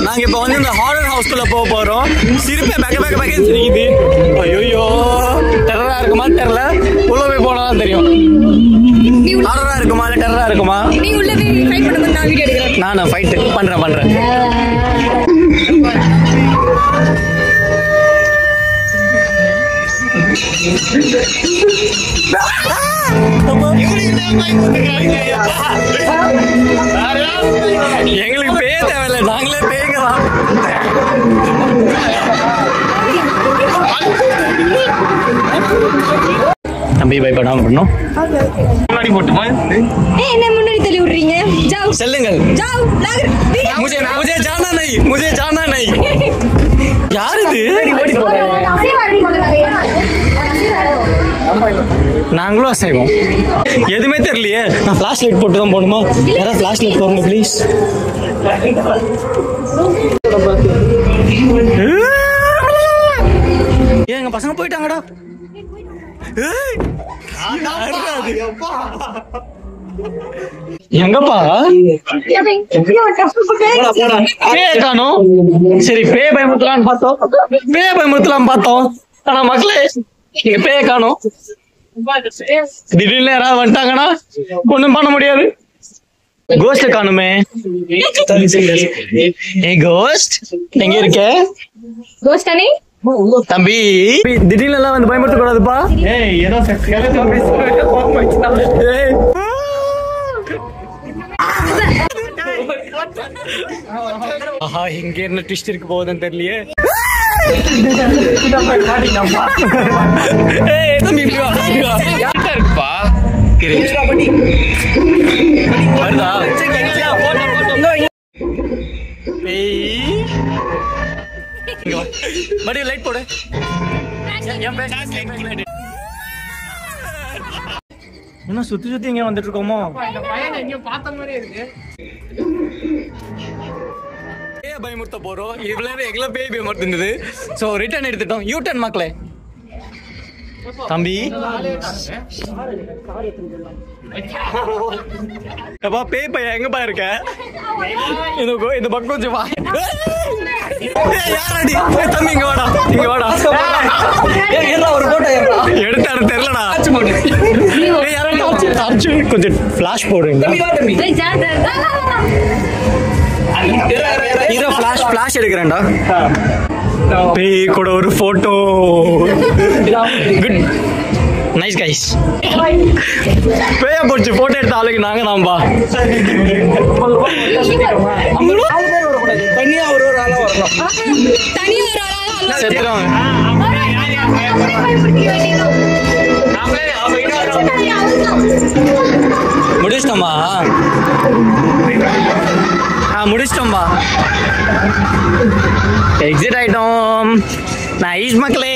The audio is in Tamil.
நாங்க இப்ப வந்து இந்த ஹாரர் ஹவுஸ்குள்ள போக போறோம். சிரிப்பே பேக்க பேக்க பேக்க சிரிக்குது. ஐயோ டெரரா இருக்குமா தெரியல. உள்ள போய் போனாதான் தெரியும். ஹாரரா இருக்குமா இல்ல டெரரா இருக்குமா? நீ உள்ள போய் ஃபைட் பண்ணுங்க, நான் வீடியோ எடுக்கிறேன். நான் ஃபைட் பண்றேன். எங்களுக்கு பேய தேவையில்லை, நாங்களே பேய்க்கலாம். தம்பி பயப்படாம பண்ணோம். முன்னாடி போட்டுமா? என்ன முன்னாடி தள்ளி விடுறீங்க? जाओ चलेंगे जाओ मुझे जाना नहीं யார் இது? நாங்களும் அசைவோம். எதுவுமே தெரியலையே. நான் ஃபிளாஷ் லைட் போட்டு தான் போகணுமா? யாராவது ஃபிளாஷ் லைட் போடுங்க ப்ளீஸ். எங்க பசங்க போயிட்டாங்கடா. எங்கப்பா காணும்? சரி பேய் பயமுறுத்தலாம் பார்த்தோம். ஆனா மக்களே இங்க பேய காணும். திடீர்னு யாராவது வந்துட்டாங்கன்னா ஒண்ணும் பண்ண முடியாது. கோஸ்ட் காணுமே. கோஸ்ட் எங்க இருக்க? தம்பி திடீர்னு எல்லாம் வந்து பயமுறுத்த கூடாதுப்பா. ஆஹா இங்க என்ன ட்விஸ்ட் இருக்கு போகுதுன்னு தெரியலையே. லைட் போடு. என்ன சுத்தி எங்க வந்துட்டு இருக்கோமோ? பயமுறுத்த போறோம். இவ்வளவு எங்களை பேய் பயமுறுத்துது. சோ ரிட்டர்ன் எடுத்துட்டோம். யூ டர்ன் மக்களே. தம்பி அப்பா பேய் பையன் எங்கப்பா இருக்க? இந்த பக்கம் கொஞ்சம் வா. யாரடி தம்பி? இங்க வாடா. ஒரு போட்டோ எடுத்தாரு தெரியலடா. கொஞ்சம் ஃபிளாஷ் போடுறீங்க. ஃபிளாஷ் எடுக்கிறேன்டா. பேய் கூட ஒரு போட்டோ. Good nice guys. பேய போச்சு போட்டோ எடுத்த ஆளுக்கு நாங்க தான்பா. தனியா ஒரு ஆளா வரணும். செத்துறோம். முடிச்சிட்டோமா? முடிச்சிட்டோம்பா. எக்ஸிட் ஆயிட்டோம். நைஸ் மக்களே.